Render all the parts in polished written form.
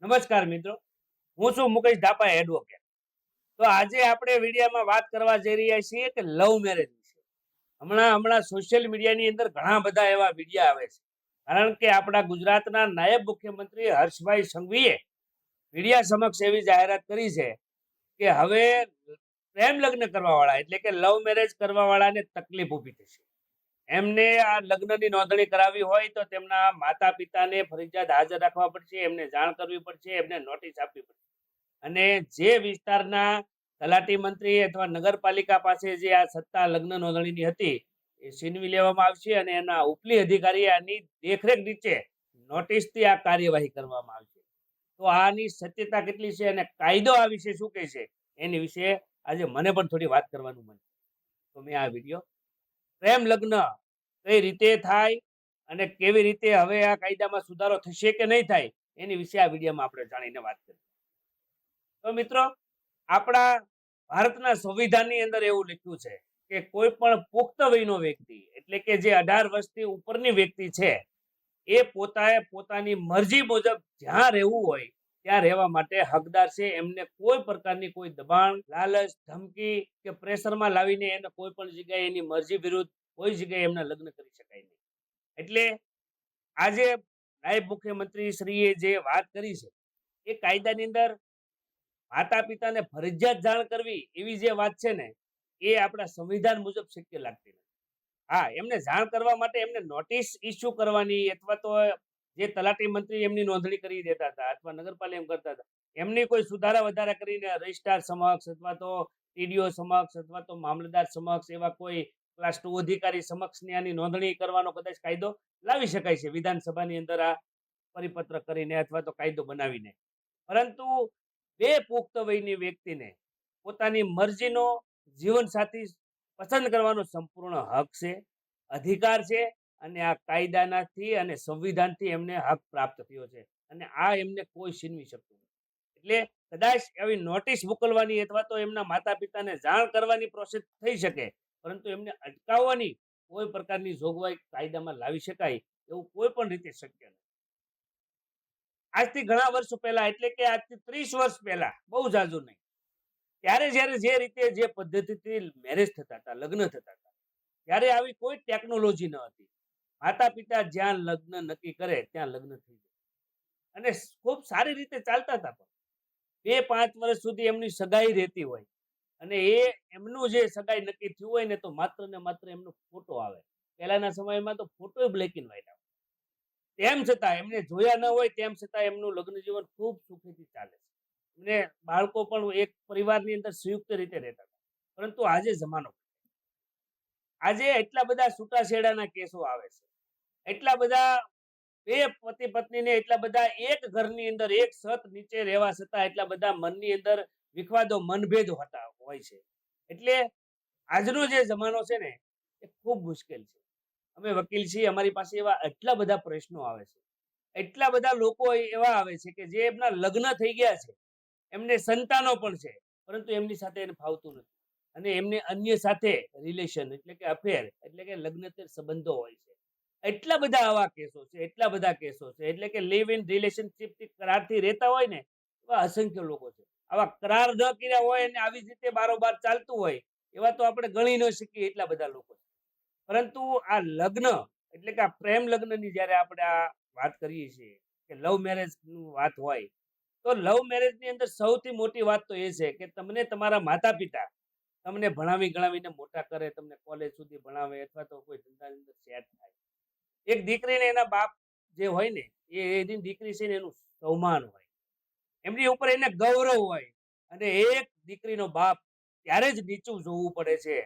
નમસ્કાર મિત્રો, હું છું મુકેશ ધાપા એડવોકેટ. તો આજે આપણે વિડીયોમાં વાત કરવા જઈ રહ્યા છીએ કે લવ મેરેજ વિશે. હમણાં સોશિયલ મીડિયાની અંદર ઘણા બધા એવા વિડીયો આવે છે. કારણ કે આપણા ગુજરાતના નાયબ મુખ્યમંત્રી હર્ષભાઈ સંઘવીએ મીડિયા સમક્ષ એવી જાહેરાત કરી છે કે હવે પ્રેમ લગ્ન કરવા વાળા એટલે કે લવ મેરેજ કરવા વાળાને તકલીફ ઊભી થશે. એમને આ લગ્નની નોંધણી કરાવી હોય તો તેમના માતા પિતાને ફરજિયાત હાજર રાખવા પડશે, એમને જાણ કરવી પડશે, એમને નોટિસ આપવી પડશે. અને જે વિસ્તારના તલાટી મંત્રી અથવા નગરપાલિકા પાસે જે આ સત્તા લગ્ન નોંધણીની હતી એ છીનવી લેવામાં આવશે અને એના ઉપલી અધિકારી આની દેખરેખ નીચે નોટિસથી આ કાર્યવાહી કરવામાં આવશે. તો આની સત્યતા કેટલી છે અને કાયદો આ વિશે શું કહે છે એની વિશે આજે મને પણ થોડી વાત કરવાનું મન છે. તો મેં આ વિડીયો પ્રેમ લગ્ન કઈ રીતે થાય અને કેવી રીતે હવે આ કાયદામાં સુધારો થશે કે નહીં થાય એની વિશે આ વિડીયોમાં આપણે જાણીને વાત કરીએ. તો મિત્રો, આપણા ભારતના સંવિધાનની અંદર એવું લખ્યું છે કે કોઈ પણ પુખ્ત વયનો વ્યક્તિ એટલે કે જે 18 વર્ષથી ઉપરની વ્યક્તિ છે એ પોતાની મરજી મુજબ જ્યાં રહેવું હોય ત્યાં રહેવા માટે હકદાર છે. એમને કોઈ પ્રકારની કોઈ દબાણ, લાલચ, ધમકી કે પ્રેશરમાં લાવીને એને કોઈ પણ જગ્યાએ એની મરજી વિરુદ્ધ કોઈ જગ્યાએ એમના લગ્ન કરી શકાય નહીં. એટલે આજે નાયબ મુખ્યમંત્રી શ્રીએ જે વાત કરી છે એ કાયદાની અંદર માતા પિતાને ફરજિયાત જાણ કરવી એવી જે વાત છે ને એ આપણા સંવિધાન મુજબ શક્ય લાગતી નથી. હા, એમને જાણ કરવા માટે એમને નોટિસ ઇસ્યુ કરવાની અથવા તો જે તલાટી મંત્રી એમની નોંધણી કરી દેતા હતા અથવા નગરપાલિકા એમ કરતા હતા, એમની કોઈ સુધારા વધારા કરીને રજિસ્ટ્રાર સમક્ષ અથવા તો ટીડીઓ સમક્ષ અથવા તો મામલતદાર સમક્ષ એવા કોઈ ક્લાસ 2 અધિકારી સમક્ષની આની નોંધણી કરવાનો કદાચ કાયદો લાવી શકાય છે વિધાનસભાની અંદર આ પરિપત્ર કરીને અથવા તો કાયદો બનાવીને. પરંતુ બે પુખ્ત વયની વ્યક્તિને પોતાની મરજીનો જીવનસાથી પસંદ કરવાનો સંપૂર્ણ હક છે, અધિકાર છે અને આ કાયદાનાથી અને સંવિધાનથી એમને હક પ્રાપ્ત થયો છે અને આ એમને કોઈ છીનવી શકતું નથી. એટલે કદાચ આવી નોટિસ મોકલવાની અથવા તો એમના માતા પિતાને જાણ કરવાની પ્રોસેસ થઈ શકે, પરંતુ એમને અટકાવવાની કોઈ પ્રકારની જોગવાઈ કાયદામાં લાવી શકાય એવું કોઈ પણ રીતે શક્ય નથી. આજથી ઘણા વર્ષો પહેલા એટલે કે આજથી 30 વર્ષ પહેલા, બહુ જાજુ નહીં, ત્યારે જ્યારે જે રીતે જે પદ્ધતિથી મેરેજ થતા હતા, લગ્ન થતા હતા, ત્યારે આવી કોઈ ટેકનોલોજી ન હતી. માતા પિતા જ્યાં લગ્ન નક્કી કરે ત્યાં લગ્ન થઈ જાય અને ખૂબ સારી રીતે ચાલતા હતા. પણ 2-5 વર્ષ સુધી એમની સગાઈ રહેતી હોય અને એમનું જે સગાઈ નક્કી થયું હોય ને તો માત્ર ને માત્ર એમનો ફોટો આવે. પહેલાના સમયમાં તો ફોટો બ્લેક એન્ડ વ્હાઈટ આવે. તેમ છતાં એમને જોયા ન હોય તેમ છતાં એમનું લગ્ન જીવન ખૂબ સુખીથી ચાલે છે. એમને બાળકો પણ એક પરિવારની અંદર સંયુક્ત રીતે રહેતા હતા. પરંતુ આજે જમાનો, આજે એટલા બધા છૂટાછેડાના કેસો આવે છે, એટલા બધા બે પતિ પત્નીને એટલા બધા એક ઘરની અંદર એક છત નીચે રહેવા છતાં એટલા બધા મનની અંદર વિખવાદો, મનભેદ હોતા હોય છે. એટલે આજનો જે જમાનો છે ને એ ખૂબ મુશ્કેલ છે. અમે વકીલ છીએ, અમારી પાસે એવા એટલા બધા પ્રશ્નો આવે છે, એટલા બધા લોકો એવા આવે છે કે જે એમના લગ્ન થઈ ગયા છે, એમને સંતાનો પણ છે, પરંતુ એમની સાથે એને ફાવતું નથી અને એમને અન્ય સાથે રિલેશન એટલે કે અફેર એટલે કે લગ્નતર સંબંધો હોય છે. એટલા બધા આવા કેસો છે, એટલા બધા કેસો છે. એટલે કે લિવ ઇન રિલેશનશિપ થી કરારથી રહેતા હોય ને એવા અસંખ્ય લોકો છે. આવા કરાર ન કર્યા હોય અને આવી જ રીતે બારોબાર ચાલતું હોય એવા તો આપણે ગણી ન શકીએ એટલા બધા લોકો છે. પરંતુ આ લગ્ન એટલે કે આ પ્રેમ લગ્નની જ્યારે આપણે આ વાત કરીએ છીએ કે લવ મેરેજ નું વાત હોય, તો લવ મેરેજ ની અંદર સૌથી મોટી વાત તો એ છે કે તમને તમારા માતા પિતા તમને ભણાવી ગણાવીને મોટા કરે, તમને કોલેજ સુધી ભણાવે અથવા તો કોઈ ધંધાની અંદર સેટ થાય. એક દીકરીને એના બાપ જે હોય ને એની દીકરી છે ને એનું સન્માન હોય, એમની ઉપર એને ગૌરવ હોય અને એક દીકરીનો બાપ ત્યારે જ નીચું જોવું પડે છે,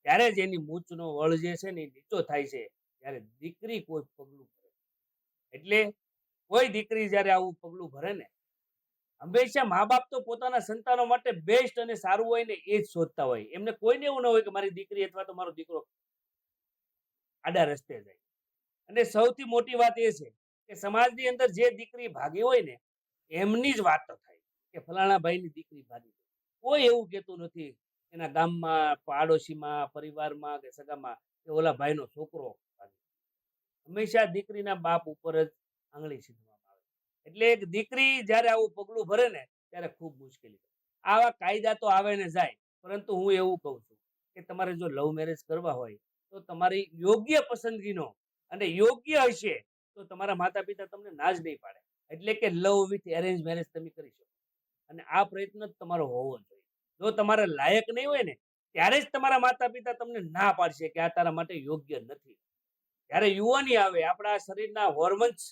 ત્યારે જ એની મૂંચનો વળ જે છે ને એ નીચો થાય છે જ્યારે દીકરી કોઈ પગલું ભરે. એટલે કોઈ દીકરી જ્યારે આવું પગલું ભરે ને, હંમેશા મા બાપ તો પોતાના સંતાનો માટે બેસ્ટ અને સારું હોય ને એ જ શોધતા હોય. એમને કોઈને એવું ન હોય કે મારી દીકરી અથવા તો મારો દીકરો આડા રસ્તે જાય. અને સૌથી મોટી વાત એ છે કે સમાજની અંદર જે દીકરી ભાગી હોય ને એમની જ વાત થાય કે ફલાણા ભાઈની દીકરી ભાગી ગઈ. કોઈ એવું કહેતું નથી એના ગામમાં, પાડોશીમાં, પરિવારમાં કે સગામાં કે ઓલા ભાઈનો છોકરો ભાગી ગયો. હંમેશા દીકરીના બાપ ઉપર જ આંગળી સીધવામાં આવે. એટલે એક દીકરી જ્યારે આવું પગલું ભરે ને ત્યારે ખૂબ મુશ્કેલી પડે. આવા કાયદા તો આવે ને જાય, પરંતુ હું એવું કહું છું કે તમારે જો લવ મેરેજ કરવા હોય તો તમારી યોગ્ય પસંદગીનો અને યોગ્ય હશે તો તમારા માતા પિતા તમને ના જ નહીં પાડે. એટલે કે લવ વિથ એરેન્જ મેરેજ તમે કરી શકો અને આ પ્રયત્ન જ તમારો હોવો જોઈએ. જો તમારે લાયક નહીં હોય ને ત્યારે જ તમારા માતા પિતા તમને ના પાડશે કે આ તારા માટે યોગ્ય નથી. જ્યારે યુવાની આવે, આપણા શરીરના હોર્મોન્સ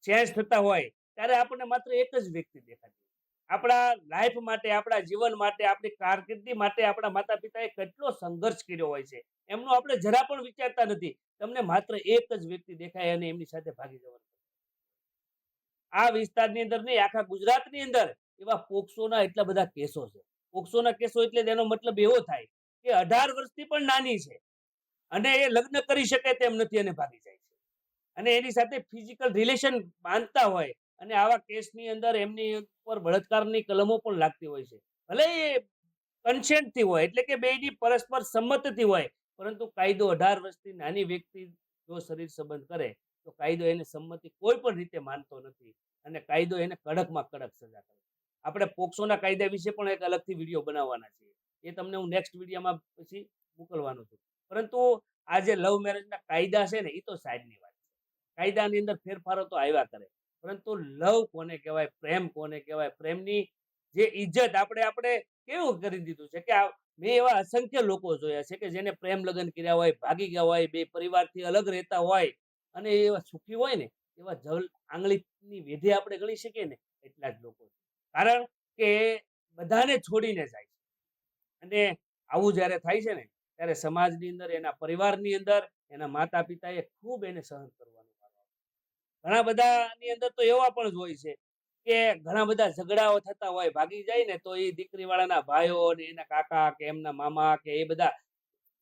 ચેન્જ થતા હોય ત્યારે આપણને માત્ર એક જ વ્યક્તિ દેખાતી હોય. આપણા લાઈફ માટે, આપણા જીવન માટે, આપણી કારકિર્દી માટે આપણા માતા પિતાએ કેટલો સંઘર્ષ કર્યો હોય છે એમનું આપણે જરા પણ વિચારતા નથી. તમને માત્ર એક જ વ્યક્તિ દેખાય અને એમની સાથે ભાગી જવાનું. આ વિસ્તારની અંદર નહીં, આખા ગુજરાતની અંદર એવા પોક્સોના એટલા બધા કેસો છે. પોક્સોના કેસો એટલે તેનો મતલબ એવો થાય કે 18 વર્ષથી પણ નાની છે અને એ લગ્ન કરી શકે તેમ નથી અને ભાગી જાય છે અને એની સાથે ફિઝિકલ રિલેશન બાંધતા હોય અને આવા કેસની અંદર એમની ઉપર બળાત્કારની કલમો પણ લાગતી હોય છે. ભલે એ કન્સેન્ટથી હોય, એટલે કે બેયની પરસ્પર સંમતિથી હોય, પરંતુ કાયદો 18 વર્ષથી નાની વ્યક્તિ જો શરીર સંબંધ કરે તો કાયદો એને સંમતિ કોઈ પણ રીતે માનતો નથી અને કાયદો એને કડકમાં કડક સજા કરે. આપણે પોક્સોના કાયદા વિશે પણ એક અલગથી વિડીયો બનાવવાના છીએ. એ તમને હું નેક્સ્ટ વિડીયોમાં પછી મોકલવાનો છું. પરંતુ આ જે લવ મેરેજના કાયદા છે ને એ તો સાઈડની વાત છે. કાયદાની અંદર ફેરફારો તો આવ્યા કરે, પરંતુ લવ કોને કહેવાય, પ્રેમ કોને કહેવાય, પ્રેમની જે ઇજ્જત આપણે કેવું કરી દીધું છે કે મેં એવા અસંખ્ય લોકો જોયા છે કે જેને પ્રેમ લગ્ન કર્યા હોય, ભાગી ગયા હોય, બે પરિવારથી અલગ રહેતા હોય અને એવા સુખી હોય ને એવા આંગળીની વેઢે આપણે ગણી શકીએ ને એટલા જ લોકો છે. કારણ કે બધાને છોડીને જાય છે અને આવું જ્યારે થાય છે ને ત્યારે સમાજની અંદર, એના પરિવારની અંદર, એના માતા પિતાએ ખૂબ એને સહન કરવાનું આવે. ઘણા બધાની અંદર તો એવા પણ જ હોય છે કે ઘણા બધા ઝઘડાઓ થતા હોય, ભાગી જાય ને તો એ દીકરીવાળાના ભાઈઓ ને એના કાકા કે એમના મામા કે એ બધા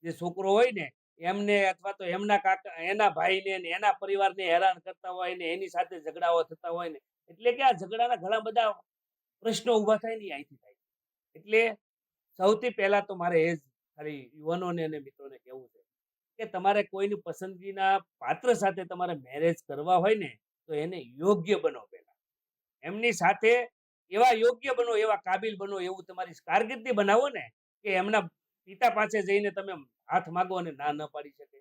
જે છોકરો હોય ને એમને અથવા તો એમના કાકા, એના ભાઈને ને એના પરિવારને હેરાન કરતા હોય ને એની સાથે ઝઘડાઓ થતા હોય ને એટલે કે આ ઝઘડાના ઘણા બધા પ્રશ્નો ઊભા થાય ને એ અહીંથી થાય. એટલે સૌથી પહેલા તો મારે એ જ ખાલી યુવાનોને અને મિત્રોને કહેવું છે કે તમારે કોઈની પસંદગીના પાત્ર સાથે તમારે મેરેજ કરવા હોય ને તો એને યોગ્ય બનો પહેલા. એમની સાથે એવા યોગ્ય બનો, એવા કાબિલ બનો, એવું તમારી કારકિર્દી બનાવો ને કે એમના પિતા પાસે જઈને તમે હાથ માગો અને ના ન પાડી શકે.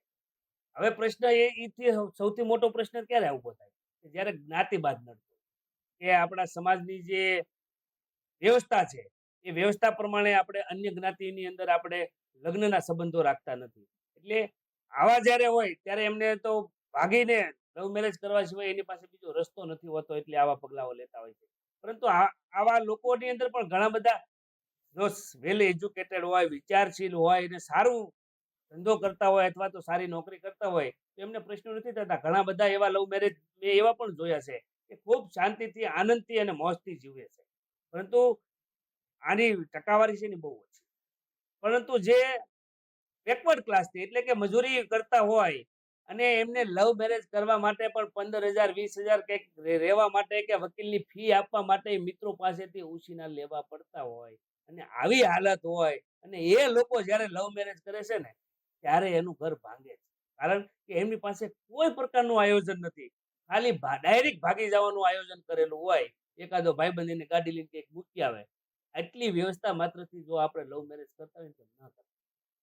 હવે પ્રશ્ન ઈથી સૌથી મોટો પ્રશ્ન ક્યારે ઉભો થાય કે જ્યારે જ્ઞાતિવાદ નડતો, કે આપણા સમાજની જે વ્યવસ્થા છે એ વ્યવસ્થા પ્રમાણે આપણે અન્ય જ્ઞાતિની અંદર આપણે લગ્નના સંબંધો રાખતા નથી. એટલે આવા જ્યારે હોય ત્યારે એમને તો ભાગીને લવ મેરેજ કરવા સિવાય એની પાસે બીજો રસ્તો નથી હોતો, એટલે આવા પગલાઓ લેતા હોય છે. પરંતુ આવા લોકોની અંદર પણ ઘણા બધા જો વેલ એજ્યુકેટેડ હોય, વિચારશીલ હોય અને સારું ધંધો કરતા હોય અથવા તો સારી નોકરી કરતા હોય તો એમને પ્રશ્નો નથી થતા. ઘણા બધા એવા લવ મેરેજ મેં એવા પણ જોયા છે કે ખૂબ શાંતિથી, આનંદથી અને મોજથી જીવે છે. પરંતુ આની ટકાવારી છે ને બહુ ઓછી. પરંતુ જે બેકવર્ડ ક્લાસથી, એટલે કે મજૂરી કરતા હોય અને એમને લવ મેરેજ કરવા માટે પણ 15,000 20,000 કંઈક રહેવા માટે કે વકીલની ફી આપવા માટે મિત્રો પાસેથી ઉછીના લેવા પડતા હોય અને આવી હાલત હોય અને એ લોકો જ્યારે લવ મેરેજ કરે છે ને ત્યારે એનું ઘર ભાંગે છે. કારણ કે એમની પાસે કોઈ પ્રકારનું આયોજન નથી. ખાલી ડાયરેક્ટ ભાગી જવાનું આયોજન કરેલું હોય. એકાદો ભાઈબંધ એને ગાડી લઈને કંઈક મૂકી આવે. આટલી વ્યવસ્થા માત્રથી જો આપણે લવ મેરેજ કરતા હોય તો ના કરતા.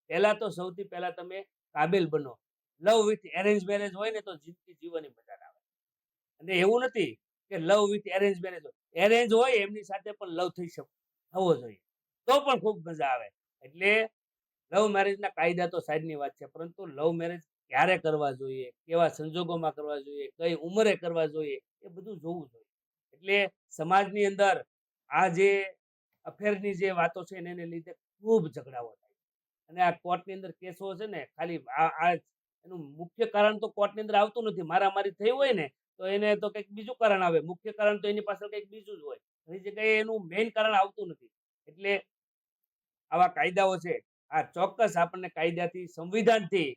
પહેલા તો સૌથી પહેલા તમે કાબિલ બનો. લવ વિથ એરેન્જ મેરેજ હોય ને તો જિંદગી જીવવાની મજા આવે. અને એવું નથી કે લવ વિથ એરેન્જ મેરેજ હોય. એરેન્જ હોય એમની સાથે પણ લવ થવો જોઈએ. તો પણ ખૂબ મજા આવે. એટલે લવ મેરેજના કાયદા તો સાઈડની વાત છે, પરંતુ લવ મેરેજ ક્યારે કરવા જોઈએ, કેવા સંજોગોમાં કરવા જોઈએ, કઈ ઉંમરે કરવા જોઈએ, એ બધું જોવું જોઈએ. એટલે સમાજની અંદર આ જે અફેરની જે વાતો છે ને એને લીધે ખૂબ ઝઘડાઓ થાય અને આ કોર્ટની અંદર કેસો છે ને ખાલી આ એનું મુખ્ય કારણ તો કોર્ટની અંદર આવતું નથી. મારામારી થઈ હોય ને તો એને તો કંઈક બીજું કારણ આવે, મુખ્ય કારણ તો એની પાછળ કંઈક બીજું જ હોય. ઘણી જગ્યાએ એનું મેઇન કારણ આવતું નથી. એટલે આવા કાયદાઓ છે, આ ચોક્કસ આપણને કાયદાથી, સંવિધાનથી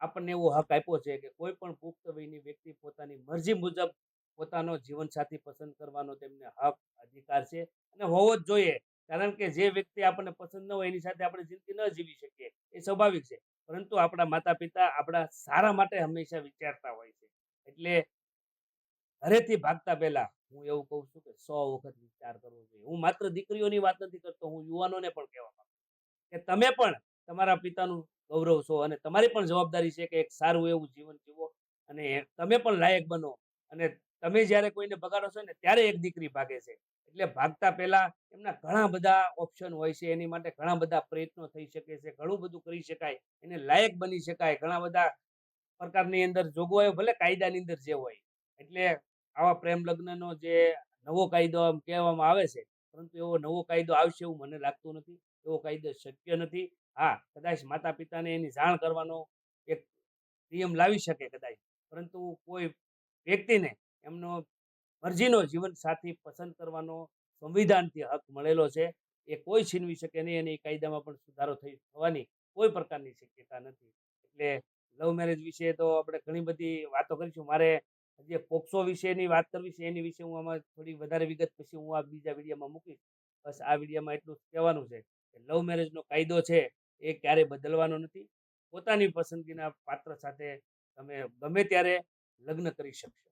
આપણને એવો હક આપ્યો છે કે કોઈ પણ પુખ્ત વયની વ્યક્તિ પોતાની મરજી મુજબ પોતાનો જીવનસાથી પસંદ કરવાનો તેમને હક, અધિકાર છે અને હોવો જ જોઈએ. કારણ કે જે વ્યક્તિ આપણને પસંદ ન હોય એની સાથે આપણે જિંદગી ન જીવી શકીએ, એ સ્વાભાવિક છે. પરંતુ આપણા માતા પિતા આપણા સારા માટે હંમેશા વિચારતા હોય છે. એટલે ઘરેથી ભાગતા પહેલા હું એવું કહું છું કે 100 વખત વિચાર કરવો જોઈએ. હું માત્ર દીકરીઓની વાત નથી કરતો, હું યુવાનોને પણ કહેવા માંગુ છું કે તમે પણ તમારા પિતાનું ગૌરવ છો અને તમારી પણ જવાબદારી છે કે એક સારું એવું જીવન જીવો અને તમે પણ લાયક બનો. અને તમે જ્યારે કોઈને બગાડો છો ને ત્યારે એક દીકરી ભાગે છે. એટલે ભાગતા પહેલા એમના ઘણા બધા ઓપ્શન હોય છે. એની માટે ઘણા બધા પ્રયત્નો થઈ શકે છે. ઘણું બધું કરી શકાય. એને લાયક બની શકાય. ઘણા બધા પ્રકારની અંદર જોગવાઈઓ ભલે કાયદાની અંદર જે હોય. એટલે આવા પ્રેમ લગ્નનો જે નવો કાયદો આમ કહેવામાં આવે છે, પરંતુ એવો નવો કાયદો આવશે એવું મને લાગતું નથી. એવો કાયદો શક્ય નથી. હા, કદાચ માતા-પિતાને એની જાણ કરવાનો એક નિયમ લાવી શકે કદાચ. પરંતુ કોઈ વ્યક્તિને એમનો મરજીનો જીવનસાથી પસંદ કરવાનો સંવિધાનથી હક મળેલો છે. એ કોઈ છીનવી શકે નહીં અને એ કાયદામાં પણ સુધારો થવાની કોઈ પ્રકારની શક્યતા નથી. એટલે લવ મેરેજ વિશે તો આપણે ઘણી બધી વાતો કરીશું. મારે જે પોક્સો વિશેની વાત કરવી છે એની વિશે હું આમાં થોડી વધારે વિગત પછી હું આ બીજા વિડીયોમાં મૂકીશ. બસ આ વિડીયોમાં એટલું જ કહેવાનું છે કે લવ મેરેજનો કાયદો છે એ ક્યારેય બદલવાનો નથી. પોતાની પસંદગીના પાત્ર સાથે તમે ગમે ત્યારે લગ્ન કરી શકશો.